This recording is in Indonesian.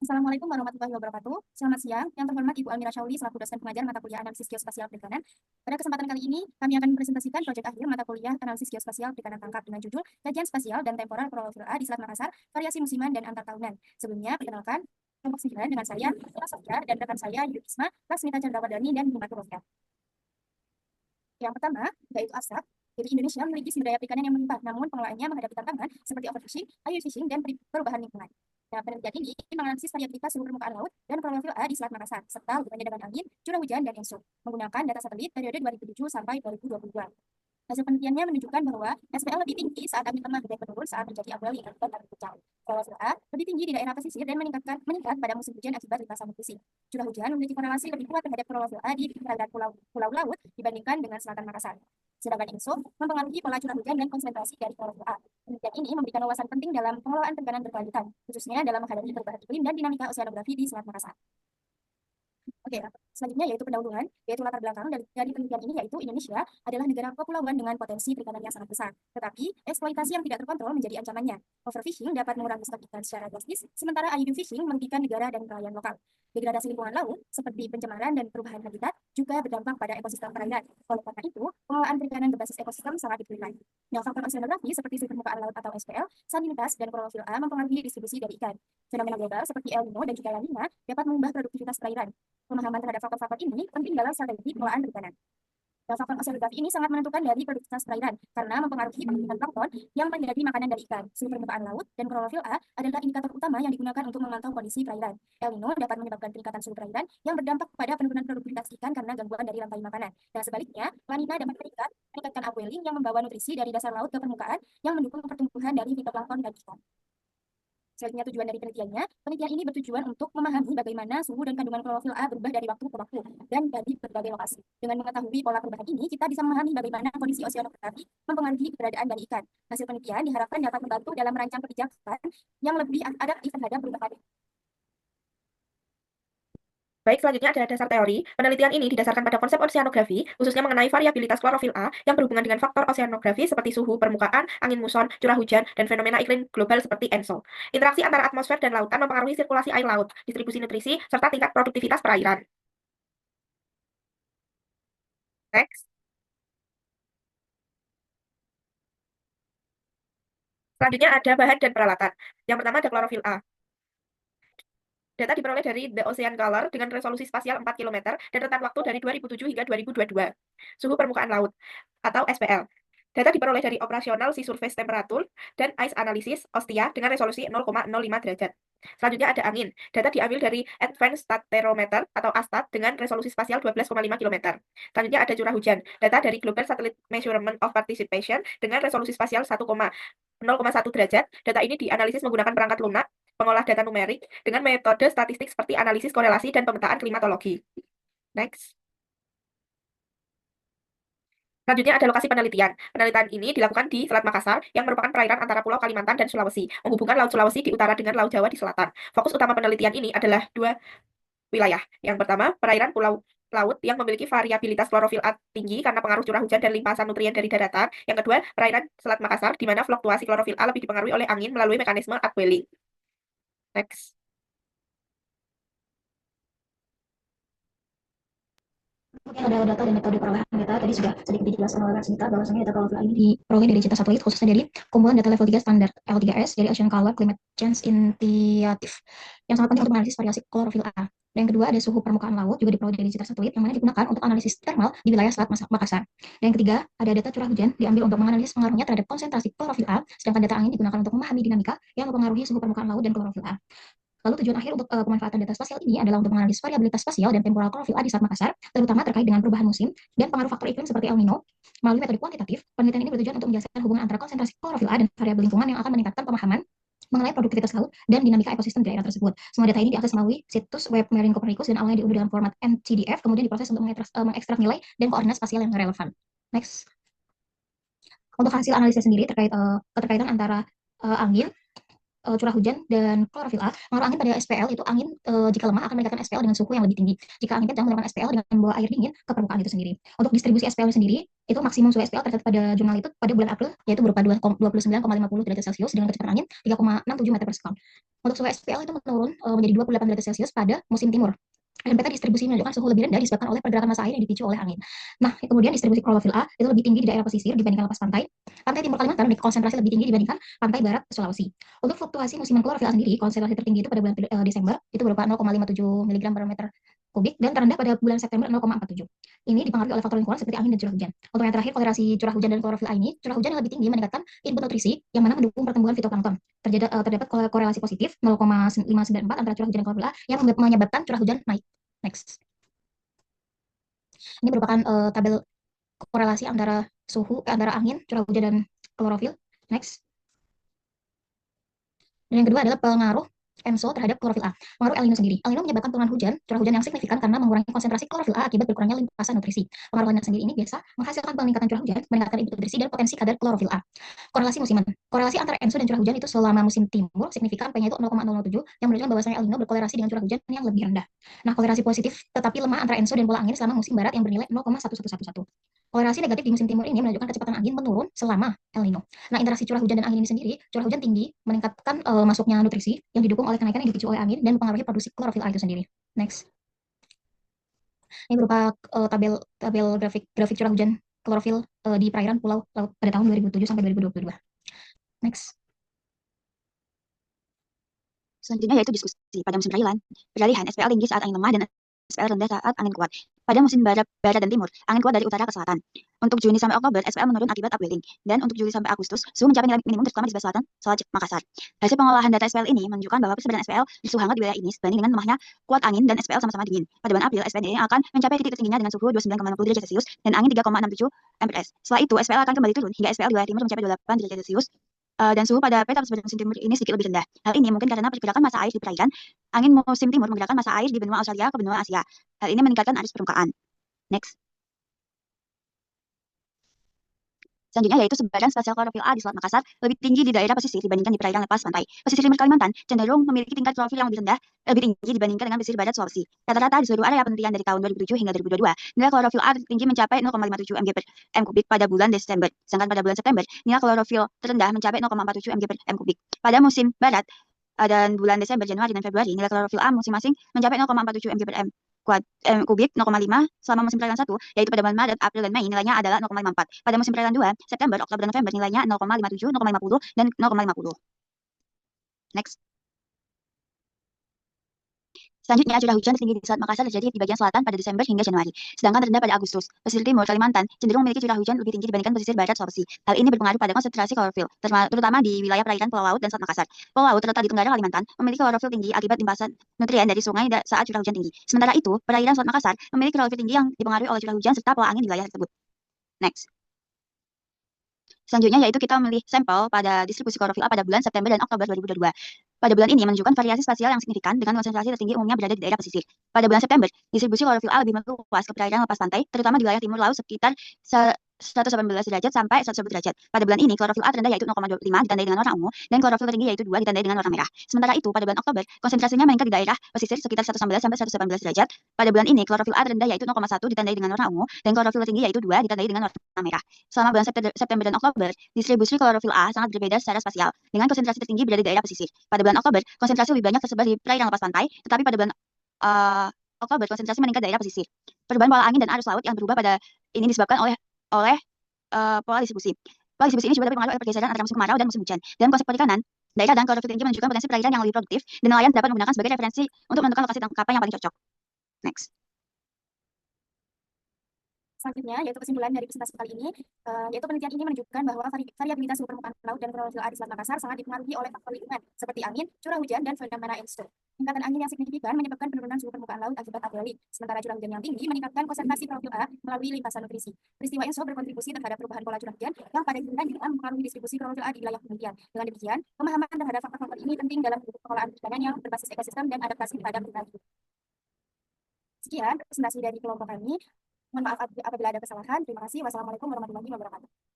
Assalamualaikum warahmatullahi wabarakatuh. Selamat siang, yang terhormat Ibu Almira Syauli selaku dosen pengajar mata kuliah analisis geospasial perikanan. Pada kesempatan kali ini, kami akan mempresentasikan proyek akhir mata kuliah analisis geospasial perikanan tangkap dengan judul Kajian Spasial dan Temporal Profil A di Selat Makassar, Variasi Musiman dan Antar Tahunan. Sebelumnya, perkenalkan kelompok 9 dengan saya, Ira Sofia, dan rekan saya, Yudhisma, Lasmita Chandrawardhani, dan Himatul Rofia. Yang pertama, yaitu asap. Jadi Indonesia memiliki sumber daya perikanan yang melimpah, namun pengelolaannya menghadapi tantangan seperti overfishing, fishing, dan perubahan lingkungan. Nah, penelitian ini menganalisis variabilitas suhu permukaan laut dan klorofil A di Selat Makassar, serta hubungannya dengan angin, curah hujan, dan ENSO, menggunakan data satelit periode 2007 sampai 2022. Hasil penelitiannya menunjukkan bahwa SPL lebih tinggi saat angin lemah dan menurun saat terjadi upwelling dan angin kencang. Klorofil A lebih tinggi di daerah pesisir dan meningkat pada musim hujan akibat limpasan nutrisi. Curah hujan memiliki korelasi lebih kuat terhadap klorofil A di perairan pulau laut dibandingkan dengan selatan Makassar. Sedangkan ENSO mempengaruhi pola curah hujan dan konsentrasi dari klorofil A. Penelitian ini memberikan wawasan penting dalam pengelolaan perikanan berkelanjutan, khususnya dalam menghadapi perubahan iklim dan dinamika oseanografi di Selat Makassar. Oke, selanjutnya yaitu pendahuluan, yaitu latar belakang dari penelitian ini, yaitu Indonesia adalah negara kepulauan dengan potensi perikanan yang sangat besar. Tetapi, eksploitasi yang tidak terkontrol menjadi ancamannya. Overfishing dapat mengurangi stok ikan secara drastis, sementara fishing merugikan negara dan nelayan lokal. Degradasi lingkungan laut, seperti pencemaran dan perubahan habitat, juga berdampak pada ekosistem perairan. Oleh karena itu, pengelolaan perikanan berbasis ekosistem sangat diperlukan. Nah, faktor oseanografi seperti suhu permukaan laut atau SPL, salinitas, dan klorofil A mempengaruhi distribusi dari ikan. Fenomena global seperti El Nino dan juga La Nina dapat mengubah produktivitas perairan. Pemahaman terhadap faktor-faktor ini penting dalam strategi pengelolaan perikanan. Faktor oseanografi ini sangat menentukan dari produktivitas perairan karena mempengaruhi pembentukan plankton yang menjadi makanan dari ikan. Suhu permukaan laut dan klorofil A adalah indikator utama yang digunakan untuk memantau kondisi perairan. El Nino dapat menyebabkan peningkatan suhu perairan yang berdampak pada penurunan produktivitas ikan karena gangguan dari rantai makanan. Dan sebaliknya, La Nina dapat meningkatkan upwelling yang membawa nutrisi dari dasar laut ke permukaan yang mendukung pertumbuhan dari fitoplankton dan ikan. Selanjutnya, tujuan dari penelitian ini bertujuan untuk memahami bagaimana suhu dan kandungan klorofil A berubah dari waktu ke waktu dan dari berbagai lokasi. Dengan mengetahui pola perubahan ini, kita bisa memahami bagaimana kondisi oseanografi mempengaruhi keberadaan dari ikan. Hasil penelitian diharapkan dapat membantu dalam merancang kebijakan yang lebih adaptif terhadap perubahan. Baik, selanjutnya ada dasar teori. Penelitian ini didasarkan pada konsep oseanografi, khususnya mengenai variabilitas klorofil A yang berhubungan dengan faktor oseanografi seperti suhu permukaan, angin muson, curah hujan, dan fenomena iklim global seperti ENSO. Interaksi antara atmosfer dan lautan mempengaruhi sirkulasi air laut, distribusi nutrisi, serta tingkat produktivitas perairan. Next. Selanjutnya ada bahan dan peralatan. Yang pertama ada klorofil A. Data diperoleh dari The Ocean Color dengan resolusi spasial 4 km dan rentan waktu dari 2007 hingga 2022. Suhu permukaan laut atau SPL. Data diperoleh dari operasional Sea Surface Temperature dan Ice Analysis OSTIA dengan resolusi 0,05 derajat. Selanjutnya ada angin. Data diambil dari Advanced Statometer atau ASTAT dengan resolusi spasial 12,5 km. Selanjutnya ada curah hujan. Data dari Global Satellite Measurement of Participation dengan resolusi spasial 0,1 derajat. Data ini dianalisis menggunakan perangkat lunak, pengolah data numerik, dengan metode statistik seperti analisis korelasi dan pemetaan klimatologi. Next. Selanjutnya ada lokasi penelitian. Penelitian ini dilakukan di Selat Makassar, yang merupakan perairan antara Pulau Kalimantan dan Sulawesi, menghubungkan Laut Sulawesi di utara dengan Laut Jawa di selatan. Fokus utama penelitian ini adalah dua wilayah. Yang pertama, perairan pulau laut yang memiliki variabilitas klorofil A tinggi karena pengaruh curah hujan dan limpasan nutrien dari daratan. Yang kedua, perairan Selat Makassar, di mana fluktuasi klorofil A lebih dipengaruhi oleh angin melalui mekanisme upwelling. Next. Mungkin ada data dan metode perolehan data. Tadi sudah sedikit dijelaskan oleh Rasmita bahwasanya data klorofil ini diperoleh dari data satelit, khususnya dari kumpulan data level 3 standar L3S dari Ocean Color Climate Change Initiative yang sangat penting untuk menganalisis variasi klorofil A. Dan yang kedua ada suhu permukaan laut, juga diperoleh dari data satelit yang mana digunakan untuk analisis thermal di wilayah Selat Makassar. Dan yang ketiga ada data curah hujan diambil untuk menganalisis pengaruhnya terhadap konsentrasi klorofil A, sedangkan data angin digunakan untuk memahami dinamika yang mempengaruhi suhu permukaan laut dan klorofil A. Lalu tujuan akhir untuk pemanfaatan data spasial ini adalah untuk menganalisis variabilitas spasial dan temporal klorofil A di Selat Makassar, terutama terkait dengan perubahan musim dan pengaruh faktor iklim seperti El Nino. Melalui metode kuantitatif, penelitian ini bertujuan untuk menjelaskan hubungan antara konsentrasi klorofil A dan variabel lingkungan yang akan meningkatkan pemahaman mengenai produktivitas laut dan dinamika ekosistem di daerah tersebut. Semua data ini diakses melalui situs web Marine Copernicus dan awalnya diunduh dalam format MTDF, kemudian diproses untuk mengekstrak nilai dan koordinat spasial yang relevan. Next. Untuk hasil analisis sendiri terkait keterkaitan antara angin, curah hujan dan klorofil A, pengaruh angin pada SPL itu angin jika lemah akan meningkatkan SPL dengan suhu yang lebih tinggi. Jika angin kencang melakukan SPL dengan membawa air dingin ke permukaan itu sendiri. Untuk distribusi SPL sendiri, itu maksimum suhu SPL tercatat pada jurnal itu pada bulan April, yaitu berupa 29,50 derajat Celcius dengan kecepatan angin 3,67 meter per sekon. Untuk suhu SPL itu menurun menjadi 28 derajat Celcius pada musim timur. Dan peta distribusi menunjukkan suhu lebih rendah disebabkan oleh pergerakan massa air yang dipicu oleh angin. Nah, kemudian distribusi klorofil A itu lebih tinggi di daerah pesisir dibandingkan lepas pantai. Pantai timur Kalimantan memiliki konsentrasi lebih tinggi dibandingkan pantai barat Sulawesi. Untuk fluktuasi musiman klorofil A sendiri, konsentrasi tertinggi itu pada bulan Desember itu berupa 0,57 mg per meter kubik dan terendah pada bulan September 0,47. Ini dipengaruhi oleh faktor lingkungan seperti angin dan curah hujan. Untuk yang terakhir, kolerasi curah hujan dan klorofil A ini, curah hujan yang lebih tinggi meningkatkan input nutrisi yang mana mendukung pertumbuhan fitoplankton. Terdapat korelasi positif 0,594 antara curah hujan dan klorofil A yang menyebabkan curah hujan naik. Next. Ini merupakan tabel korelasi antara antara angin, curah hujan, dan klorofil. Next. Dan yang kedua adalah pengaruh ENSO terhadap klorofil A. Pengaruh El Nino sendiri. El Nino menyebabkan turungan curah hujan yang signifikan karena mengurangi konsentrasi klorofil A akibat berkurangnya limpasan nutrisi. Pengaruh El Nino sendiri ini biasa menghasilkan peningkatan curah hujan, meningkatkan input nutrisi, dan potensi kadar klorofil A. Korelasi musiman. Korelasi antara ENSO dan curah hujan itu selama musim timur signifikan P-nya itu 0,007 yang menunjukkan bahwasanya El Nino berkorelasi dengan curah hujan yang lebih rendah. Nah, korelasi positif tetapi lemah antara ENSO dan pola angin selama musim barat yang bernilai 0,1111. Korelasi negatif di musim timur ini menunjukkan kecepatan angin menurun selama El Nino. Nah, interaksi curah hujan dan angin ini sendiri, curah hujan tinggi meningkatkan masuknya nutrisi yang didukung oleh kenaikan yang dipicu oleh angin dan mempengaruhi produksi klorofil A itu sendiri. Next. Ini berupa tabel grafik curah hujan klorofil di perairan pulau laut pada tahun 2007 sampai 2022. Next. Selanjutnya yaitu diskusi pada musim peralihan SPL tinggi saat angin lemah dan SPL rendah saat angin kuat. Pada musim barat dan timur, angin kuat dari utara ke selatan. Untuk Juni sampai Oktober, SPL menurun akibat upwelling. Dan untuk Juli sampai Agustus, suhu mencapai nilai minimum terutama di sebelah selatan, Selat Makassar. Hasil pengolahan data SPL ini menunjukkan bahwa persebaran SPL di suhu hangat di wilayah ini sebanding dengan lemahnya kuat angin dan SPL sama-sama dingin. Pada bulan April, SPL ini akan mencapai titik tertingginya dengan suhu 29,60 derajat Celcius dan angin 3,67 mprs. Setelah itu, SPL akan kembali turun hingga SPL di wilayah timur mencapai 8 derajat Celcius dan suhu pada peta persebaran musim timur ini sedikit lebih rendah. Hal ini mungkin karena pergerakan massa air di perairan. Angin musim timur menggerakkan massa air di benua Australia ke benua Asia. Hal ini meningkatkan arus permukaan. Next. Selanjutnya yaitu sebaran spasial klorofil A di Selat Makassar lebih tinggi di daerah pesisir dibandingkan di perairan lepas pantai. Pesisir timur Kalimantan cenderung memiliki tingkat klorofil yang lebih tinggi dibandingkan dengan pesisir barat Sulawesi. Rata-rata di seluruh area penelitian dari tahun 2007 hingga 2022, nilai klorofil A tertinggi mencapai 0,57 mg per m kubik pada bulan Desember. Sedangkan pada bulan September, nilai klorofil terendah mencapai 0,47 mg per m kubik. Pada musim barat dan bulan Desember, Januari, dan Februari, nilai klorofil A masing-masing mencapai 0,47 mg per m kubik, 0,5 selama musim peralihan 1, yaitu pada bulan Maret, April, dan Mei nilainya adalah 0,54. Pada musim peralihan 2, September, Oktober, dan November nilainya 0,57, 0,50, dan 0,50. Next. Selanjutnya, curah hujan tertinggi di Selat Makassar terjadi di bagian selatan pada Desember hingga Januari, sedangkan terendah pada Agustus. Pesisir timur Kalimantan cenderung memiliki curah hujan lebih tinggi dibandingkan pesisir barat Sulawesi. Hal ini berpengaruh pada konsentrasi klorofil, terutama di wilayah perairan Pulau Laut dan Selat Makassar. Pulau Laut terletak di tenggara Kalimantan, memiliki klorofil tinggi akibat limpasan nutrien dari sungai saat curah hujan tinggi. Sementara itu, perairan Selat Makassar memiliki klorofil tinggi yang dipengaruhi oleh curah hujan serta pola angin di wilayah tersebut. Next. Selanjutnya yaitu kita memilih sampel pada distribusi klorofil A pada bulan September dan Oktober 2022. Pada bulan ini menunjukkan variasi spasial yang signifikan dengan konsentrasi tertinggi umumnya berada di daerah pesisir. Pada bulan September, distribusi klorofil A lebih meluas ke perairan lepas pantai, terutama di wilayah timur laut sekitar 118 derajat sampai 110 derajat. Pada bulan ini, klorofil A terendah yaitu 0,25 ditandai dengan warna ungu, dan klorofil tertinggi yaitu 2 ditandai dengan warna merah. Sementara itu, pada bulan Oktober, konsentrasinya meningkat di daerah pesisir sekitar 116 sampai 118 derajat. Pada bulan ini, klorofil A terendah yaitu 0,1 ditandai dengan warna ungu, dan klorofil tertinggi yaitu 2 ditandai dengan warna merah. Selama bulan September dan Oktober, distribusi klorofil A sangat berbeda secara spasial, dengan konsentrasi tertinggi berada di daerah pesisir. Pada bulan Oktober, konsentrasi lebih banyak tersebar di perairan lepas pantai, tetapi pada bulan Oktober, konsentrasi meningkat daerah pesisir. Perubahan pola angin dan arus laut yang berubah pada ini disebabkan oleh pola distribusi. Pola distribusi ini juga dipengaruhi oleh pergeseran antara musim kemarau dan musim hujan. Dalam konsep perikanan, daerah dan klorofil tinggi menunjukkan potensi perairan yang lebih produktif, dan nelayan dapat menggunakan sebagai referensi untuk menentukan lokasi tangkapan yang paling cocok. Next. Selanjutnya, yaitu kesimpulan dari presentasi kali ini, yaitu penelitian ini menunjukkan bahwa variabilitas suhu permukaan laut dan klorofil A di Selat Makassar sangat dipengaruhi oleh faktor lingkungan, seperti angin, curah hujan, dan fenomena ENSO. Peningkatan angin yang signifikan menyebabkan penurunan suhu permukaan laut akibat upwelling, sementara curah hujan yang tinggi meningkatkan konsentrasi klorofil A melalui limpasan nutrisi. Peristiwa ENSO berkontribusi terhadap perubahan pola curah hujan yang pada gilirannya mempengaruhi distribusi klorofil A di wilayah penelitian. Dengan demikian, pemahaman terhadap faktor-faktor ini penting dalam pengelolaan perikanan yang berbasis ekosistem dan adaptasi terhadap lingkungan hidup. Sekian presentasi dari kelompok kami. Mohon maaf apabila ada kesalahan. Terima kasih. Wassalamualaikum warahmatullahi wabarakatuh.